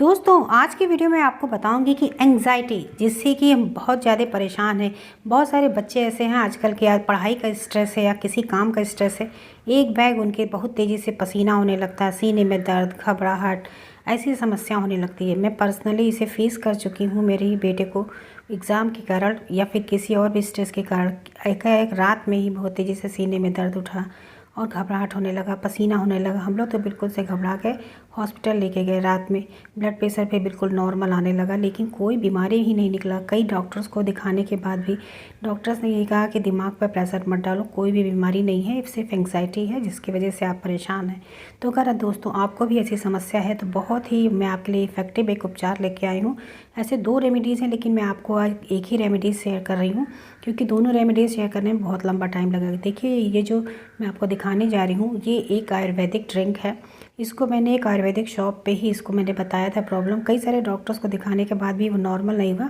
दोस्तों आज की वीडियो में आपको बताऊंगी कि एंग्जाइटी जिससे कि हम बहुत ज़्यादा परेशान हैं। बहुत सारे बच्चे ऐसे हैं आजकल के, यार पढ़ाई का स्ट्रेस है या किसी काम का स्ट्रेस है, एक बैग उनके बहुत तेज़ी से पसीना होने लगता है, सीने में दर्द, घबराहट, ऐसी समस्या होने लगती है। मैं पर्सनली इसे फेस कर चुकी हूँ। मेरे ही बेटे को एग्ज़ाम के कारण या फिर किसी और भी स्ट्रेस के कारण एक रात में ही बहुत तेज़ी से सीने में दर्द उठा और घबराहट होने लगा, पसीना होने लगा। हम लोग तो बिल्कुल से घबरा गए, हॉस्पिटल लेके गए। रात में ब्लड प्रेशर पे बिल्कुल नॉर्मल आने लगा, लेकिन कोई बीमारी ही नहीं निकला। कई डॉक्टर्स को दिखाने के बाद भी डॉक्टर्स ने यही कहा कि दिमाग पर प्रेशर मत डालो, कोई भी बीमारी नहीं है, सिर्फ एंग्जाइटी है जिसकी वजह से आप परेशान हैं। तो अगर दोस्तों आपको भी ऐसी समस्या है तो बहुत ही मैं आपके लिए इफेक्टिव एक उपचार लेके आई हूँ। ऐसे 2 रेमेडीज़ हैं, लेकिन मैं आपको आज एक ही रेमेडीज़ शेयर कर रही हूँ क्योंकि दोनों रेमेडीज़ शेयर करने में बहुत लंबा टाइम लगेगा। देखिए ये जो मैं आपको दिखाने जा रही हूँ ये एक आयुर्वेदिक ड्रिंक है। इसको मैंने एक आयुर्वेदिक शॉप पे ही इसको मैंने बताया था प्रॉब्लम। कई सारे डॉक्टर्स को दिखाने के बाद भी वो नॉर्मल नहीं हुआ,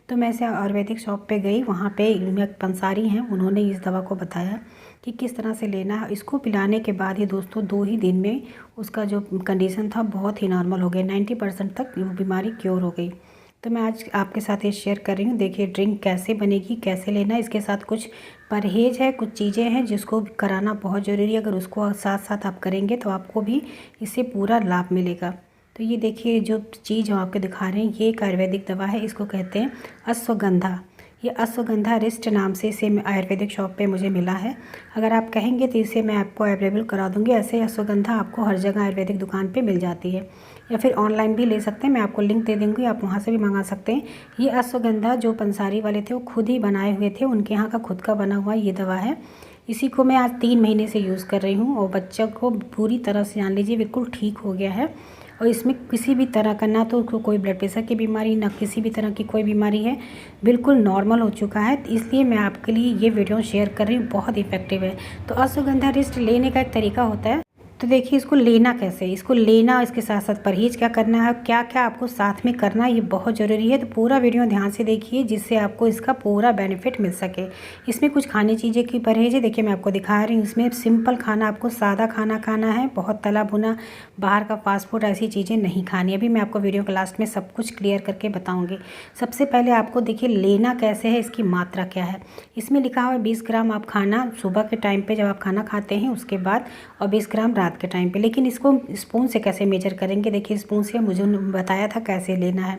तो मैं ऐसे आयुर्वेदिक शॉप पे गई। वहाँ पे एक पंसारी हैं, उन्होंने इस दवा को बताया कि किस तरह से लेना है। इसको पिलाने के बाद ही दोस्तों 2 ही दिन में उसका जो कंडीशन था बहुत ही नॉर्मल हो गया। 90% तक वो बीमारी क्योर हो गई। तो मैं आज आपके साथ ये शेयर कर रही हूँ। देखिए ड्रिंक कैसे बनेगी, कैसे लेना है, इसके साथ कुछ परहेज़ है, कुछ चीज़ें हैं जिसको कराना बहुत ज़रूरी है। अगर उसको साथ साथ आप करेंगे तो आपको भी इससे पूरा लाभ मिलेगा। तो ये देखिए जो चीज़ हम आपको दिखा रहे हैं ये एक आयुर्वेदिक दवा है, इसको कहते हैं अश्वगंधा। ये अश्वगंधा रिस्ट नाम से इसे आयुर्वेदिक शॉप पे मुझे मिला है। अगर आप कहेंगे तो इसे मैं आपको अवेलेबल करा दूँगी। ऐसे अश्वगंधा आपको हर जगह आयुर्वेदिक दुकान पे मिल जाती है या फिर ऑनलाइन भी ले सकते हैं। मैं आपको लिंक दे दूँगी, आप वहाँ से भी मंगा सकते हैं। ये अश्वगंधा जो पंसारी वाले थे वो खुद ही बनाए हुए थे, उनके यहाँ का खुद का बना हुआ ये दवा है। इसी को मैं आज 3 महीने से यूज़ कर रही हूँ और बच्चों को पूरी तरह से जान लीजिए बिल्कुल ठीक हो गया है। और इसमें किसी भी तरह का ना तो कोई ब्लड प्रेशर की बीमारी, ना किसी भी तरह की कोई बीमारी है, बिल्कुल नॉर्मल हो चुका है। इसलिए मैं आपके लिए ये वीडियो शेयर कर रही हूँ, बहुत इफेक्टिव है। तो अश्वगंधा रिस्ट लेने का एक तरीका होता है। तो देखिए इसको लेना कैसे, इसको लेना, इसके साथ साथ परहेज़ क्या करना है, क्या क्या आपको साथ में करना है, ये बहुत ज़रूरी है। तो पूरा वीडियो ध्यान से देखिए जिससे आपको इसका पूरा बेनिफिट मिल सके। इसमें कुछ खाने चीज़ें की परहेज़ है, देखिए मैं आपको दिखा रही हूँ। इसमें सिंपल खाना, आपको सादा खाना खाना है, बहुत तला भुना बाहर का फास्ट फूड ऐसी चीज़ें नहीं खानी। अभी मैं आपको वीडियो के लास्ट में सब कुछ क्लियर करके बताऊँगी। सबसे पहले आपको देखिए लेना कैसे है, इसकी मात्रा क्या है। इसमें लिखा हुआ है 20 ग्राम आप खाना सुबह के टाइम पर जब आप खाना खाते हैं उसके बाद, और 20 ग्राम रात के टाइम पे। लेकिन इसको स्पून से कैसे मेजर करेंगे, देखिए स्पून से मुझे बताया था कैसे लेना है।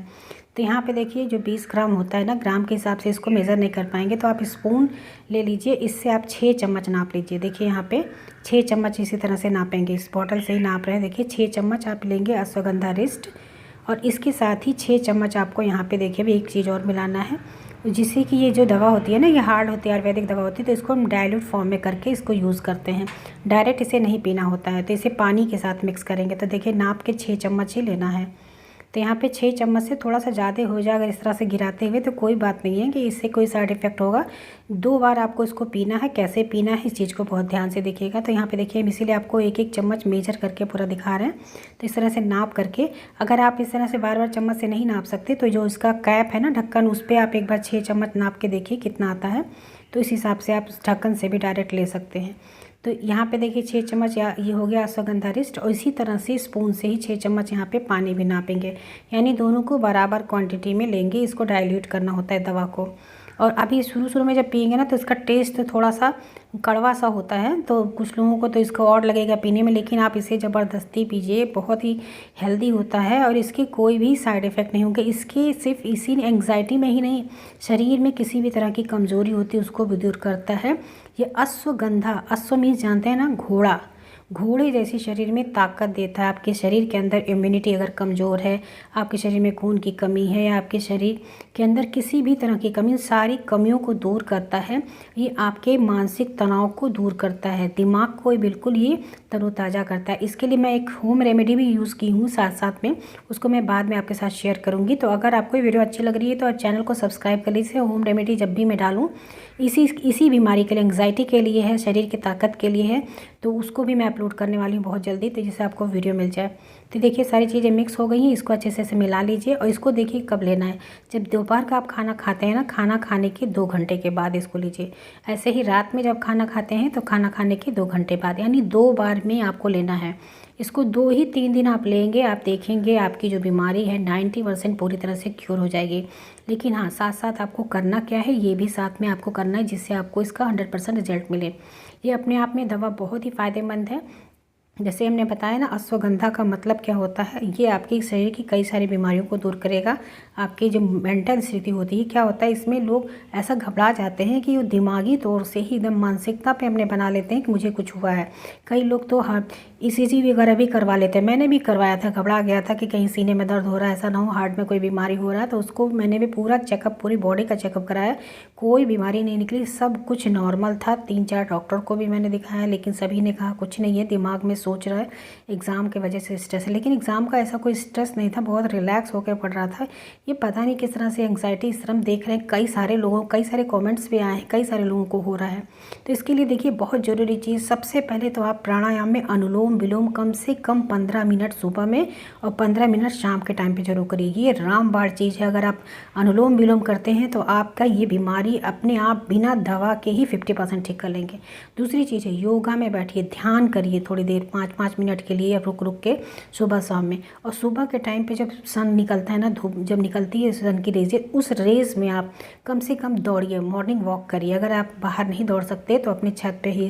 तो यहाँ पे देखिए जो 20 ग्राम होता है ना, ग्राम के हिसाब से इसको मेज़र नहीं कर पाएंगे, तो आप स्पून ले लीजिए। इससे आप 6 चम्मच नाप लीजिए। देखिए यहाँ पे 6 चम्मच इसी तरह से नापेंगे, इस बॉटल से ही नाप रहे हैं। देखिए 6 चम्मच आप लेंगे अश्वगंधा रिस्ट, और इसके साथ ही 6 चम्मच आपको यहाँ पे देखिए अभी एक चीज़ और मिलाना है, जिससे कि ये जो दवा होती है ना, ये हार्ड होती है, आयुर्वेदिक दवा होती है, तो इसको हम डाइल्यूट फॉर्म में करके इसको यूज़ करते हैं। डायरेक्ट इसे नहीं पीना होता है, तो इसे पानी के साथ मिक्स करेंगे। तो देखिए नाप के 6 चम्मच ही लेना है। तो यहाँ पे 6 चम्मच से थोड़ा सा ज़्यादा हो जाएगा इस तरह से गिराते हुए, तो कोई बात नहीं है कि इससे कोई साइड इफ़ेक्ट होगा। 2 बार आपको इसको पीना है। कैसे पीना है इस चीज़ को बहुत ध्यान से देखिएगा। तो यहाँ पे देखिए हम इसीलिए आपको एक एक चम्मच मेजर करके पूरा दिखा रहे हैं। तो इस तरह से नाप करके, अगर आप इस तरह से बार बार चम्मच से नहीं नाप सकते तो जो इसका कैप है ना, ढक्कन, उस पर आप एक बार 6 चम्मच नाप के देखिए कितना आता है, तो इस हिसाब से आप ढक्कन से भी डायरेक्ट ले सकते हैं। तो यहाँ पे देखिए 6 चम्मच ये हो गया अश्वगंधा रिस्ट, और इसी तरह से स्पून से ही 6 चम्मच यहाँ पे पानी भी नापेंगे, यानी दोनों को बराबर क्वांटिटी में लेंगे। इसको डाइल्यूट करना होता है दवा को। और अभी शुरू में जब पिएंगे ना तो इसका टेस्ट थोड़ा सा कड़वा सा होता है, तो कुछ लोगों को तो इसको और लगेगा पीने में, लेकिन आप इसे ज़बरदस्ती पीजिए, बहुत ही हेल्दी होता है और इसके कोई भी साइड इफ़ेक्ट नहीं होंगे। इसके सिर्फ इसी एंग्जाइटी में ही नहीं, शरीर में किसी भी तरह की कमज़ोरी होती है उसको भी दूर करता है ये अश्वगंधा। अश्व मीन्स जानते हैं ना, घोड़ा, घोड़े जैसी शरीर में ताकत देता है। आपके शरीर के अंदर इम्यूनिटी अगर कमज़ोर है, आपके शरीर में खून की कमी है, या आपके शरीर के अंदर किसी भी तरह की कमी, सारी कमियों को दूर करता है। ये आपके मानसिक तनाव को दूर करता है, दिमाग को बिल्कुल ये तरोताज़ा करता है। इसके लिए मैं एक होम रेमेडी भी यूज़ की हूँ साथ साथ में, उसको मैं बाद में आपके साथ शेयर करूँगी। तो अगर आपको ये वीडियो अच्छी लग रही है तो चैनल को सब्सक्राइब कर लीजिए। होम रेमेडी जब भी मैं डालूँ इसी बीमारी के लिए, एंग्जाइटी के लिए है, शरीर की ताकत के लिए है, तो उसको भी मैं अपलोड करने वाली हूँ बहुत जल्दी, तो जिससे आपको वीडियो मिल जाए। तो देखिए सारी चीज़ें मिक्स हो गई हैं, इसको अच्छे से मिला लीजिए। और इसको देखिए कब लेना है, जब दोपहर का आप खाना खाते हैं ना, खाना खाने के 2 घंटे के बाद इसको लीजिए। ऐसे ही रात में जब खाना खाते हैं तो खाना खाने के 2 घंटे बाद, यानी 2 बार में आपको लेना है। इसको 2 ही 3 दिन आप लेंगे, आप देखेंगे आपकी जो बीमारी है 90% पूरी तरह से क्योर हो जाएगी। लेकिन हाँ, साथ साथ आपको करना क्या है, ये भी साथ में आपको करना है जिससे आपको इसका 100% रिजल्ट मिले। ये अपने आप में दवा बहुत ही फ़ायदेमंद है। जैसे हमने बताया ना, अश्वगंधा का मतलब क्या होता है, ये आपके शरीर की कई सारी बीमारियों को दूर करेगा। आपकी जो मेंटल स्थिति होती है, क्या होता है इसमें लोग ऐसा घबरा जाते हैं कि वो दिमागी तौर से ही एकदम मानसिकता पे अपने बना लेते हैं कि मुझे कुछ हुआ है। कई लोग तो ECG वगैरह भी करवा लेते हैं। मैंने भी करवाया था, घबरा गया था कि कहीं सीने में दर्द हो रहा है, ऐसा ना हो हार्ट में कोई बीमारी हो रहा है। तो उसको मैंने भी पूरा चेकअप, पूरी बॉडी का चेकअप कराया, कोई बीमारी नहीं निकली, सब कुछ नॉर्मल था। 3-4 डॉक्टर को भी मैंने दिखाया, लेकिन सभी ने कहा कुछ नहीं है, दिमाग में सोच रहा है, एग्ज़ाम की वजह से स्ट्रेस है। लेकिन एग्ज़ाम का ऐसा कोई स्ट्रेस नहीं था, बहुत रिलैक्स होकर पढ़ रहा था। ये पता नहीं किस तरह से एंग्जाइटी, इस तरह हम देख रहे हैं कई सारे लोगों, कई सारे कमेंट्स भी आए हैं, कई सारे लोगों को हो रहा है। तो इसके लिए देखिए बहुत ज़रूरी चीज़, सबसे पहले तो आप प्राणायाम में अनुलोम विलोम कम से कम 15 मिनट सुबह में और 15 मिनट शाम के टाइम पे जरूर करिए। ये रामबाण चीज़ है। अगर आप अनुलोम विलोम करते हैं तो आपका ये बीमारी अपने आप बिना दवा के ही 50% ठीक कर लेंगे। दूसरी चीज़ है, योगा में बैठिए, ध्यान करिए थोड़ी देर, 5-5 मिनट के लिए रुक रुक के सुबह शाम में। और सुबह के टाइम पे जब सन निकलता है ना, धूप जब निकलती है सन की रेज, उस रेज में आप कम से कम दौड़िए, मॉर्निंग वॉक करिए। अगर आप बाहर नहीं दौड़ सकते तो अपनी छत पे ही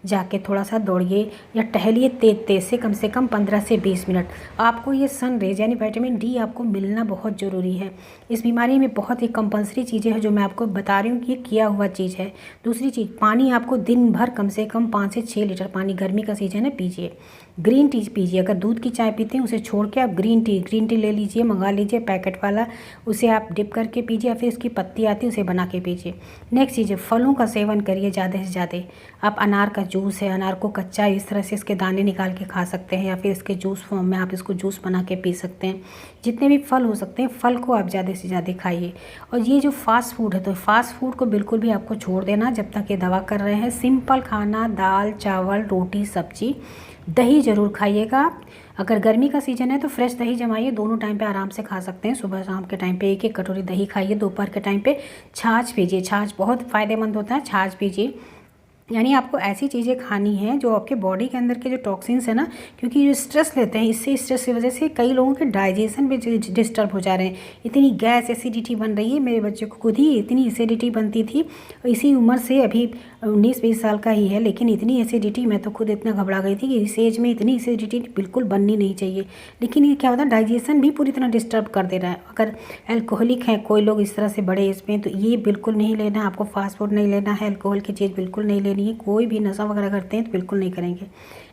जाके थोड़ा सा दौड़िए या टहलिए तेज से कम 15 से 20 मिनट। आपको ये सन रेज यानी विटामिन डी आपको मिलना बहुत ज़रूरी है। इस बीमारी में बहुत ही कंपल्सरी चीज़ें हैं जो मैं आपको बता रही हूँ कि ये किया हुआ चीज़ है। दूसरी चीज़, पानी आपको दिन भर कम से कम 5 से 6 लीटर पानी, गर्मी का सीजन है, पीजिए। ग्रीन टी पीजिए, अगर दूध की चाय पीते हैं उसे छोड़ के आप ग्रीन टी ले लीजिए, मंगा लीजिए पैकेट वाला, उसे आप डिप करके पीजिए, या फिर उसकी पत्ती आती है उसे बना के पीजिए। नेक्स्ट चीज़ है, फलों का सेवन करिए ज़्यादा से ज़्यादा। आप अनार का जूस है, अनार को कच्चा इस तरह से इसके दाने निकाल के खा सकते हैं, या फिर इसके जूस फॉर्म में आप इसको जूस बना के पी सकते हैं। जितने भी फल हो सकते हैं, फल को आप ज़्यादा से ज़्यादा खाइए। और ये जो फास्ट फूड है, तो फास्ट फूड को बिल्कुल भी आपको छोड़ देना जब तक ये दवा कर रहे हैं। सिंपल खाना, दाल चावल रोटी सब्जी, दही ज़रूर खाइएगा आप। अगर गर्मी का सीज़न है तो फ्रेश दही जमाइए, दोनों टाइम पे आराम से खा सकते हैं। सुबह शाम के टाइम पे 1-1 कटोरी दही खाइए। दोपहर के टाइम पे छाछ पीजिए, छाछ बहुत फ़ायदेमंद होता है, छाछ पीजिए। यानी आपको ऐसी चीज़ें खानी हैं जो आपके बॉडी के अंदर के जो टॉक्सिन्स है ना, क्योंकि जो स्ट्रेस लेते हैं, इससे स्ट्रेस की वजह से कई लोगों के डाइजेशन भी डिस्टर्ब हो जा रहे हैं। इतनी गैस एसिडिटी बन रही है, मेरे बच्चे को खुद ही इतनी एसिडिटी बनती थी, इसी उम्र से, अभी 19-20 साल का ही है, लेकिन इतनी एसिडिटी, मैं तो खुद इतना घबरा गई थी कि इस एज में इतनी एसिडिटी बिल्कुल बननी नहीं चाहिए। लेकिन ये क्या होता है, डाइजेशन भी पूरी तरह डिस्टर्ब कर दे रहा है। अगर एल्कोहलिक हैं कोई लोग इस तरह से बड़े एज में, तो ये बिल्कुल नहीं लेना, आपको फास्ट फूड नहीं लेना है, अल्कोहल की चीज़ बिल्कुल नहीं लेनी है। कोई भी नशा वगैरह करते हैं तो बिल्कुल नहीं करेंगे।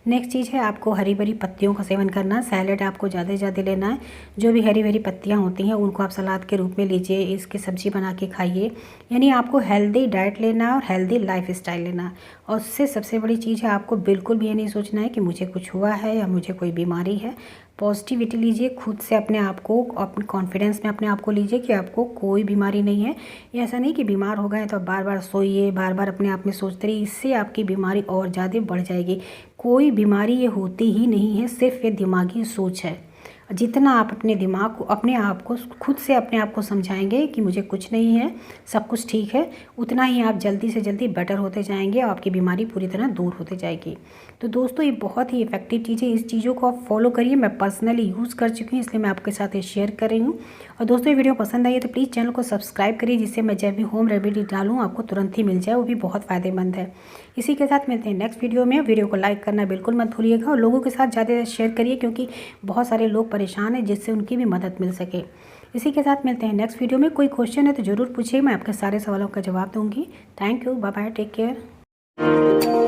नेक्स्ट चीज़ है, आपको हरी भरी पत्तियों का सेवन करना। सैलेड आपको ज़्यादा से ज़्यादा लेना है। जो भी हरी भरी पत्तियाँ होती हैं उनको आप सलाद के रूप में लीजिए, इसकी सब्ज़ी बना के खाइए। यानी आपको हेल्दी डाइट लेना और हेल्दी लाइफ स्टाइल लेना। और उससे सबसे बड़ी चीज़ है, आपको बिल्कुल भी ये नहीं सोचना है कि मुझे कुछ हुआ है या मुझे कोई बीमारी है। पॉजिटिविटी लीजिए, खुद से अपने आप को, अपने कॉन्फिडेंस में अपने आप को लीजिए कि आपको कोई बीमारी नहीं है। ये ऐसा नहीं कि बीमार हो गए तो बार बार सोइए, बार बार अपने आप में सोचते रहिए, इससे आपकी बीमारी और ज़्यादा बढ़ जाएगी। कोई बीमारी ये होती ही नहीं है, सिर्फ ये दिमागी सोच है। जितना आप अपने दिमाग को, अपने आप को खुद से अपने आप को समझाएंगे कि मुझे कुछ नहीं है, सब कुछ ठीक है, उतना ही आप जल्दी से जल्दी बेटर होते जाएंगे और आपकी बीमारी पूरी तरह दूर होते जाएगी। तो दोस्तों, ये बहुत ही इफेक्टिव चीज़ है, इस चीज़ों को आप फॉलो करिए। मैं पर्सनली यूज़ कर चुकी हूँ, इसलिए मैं आपके साथ ये शेयर कर रही हूँ। और दोस्तों, ये वीडियो पसंद आई है तो प्लीज़ चैनल को सब्सक्राइब करिए, जिससे मैं जब भी होम रेमेडी डालूँ आपको तुरंत ही मिल जाए, वो भी बहुत फ़ायदेमंद है। इसी के साथ मिलते हैं नेक्स्ट वीडियो में। वीडियो को लाइक करना बिल्कुल मत भूलिएगा और लोगों के साथ ज़्यादा शेयर करिए, क्योंकि बहुत सारे लोग परेशान हैं, जिससे उनकी भी मदद मिल सके। इसी के साथ मिलते हैं नेक्स्ट वीडियो में। कोई क्वेश्चन है तो ज़रूर पूछिए, मैं आपके सारे सवालों का जवाब दूंगी। Thank you, bye bye, take care.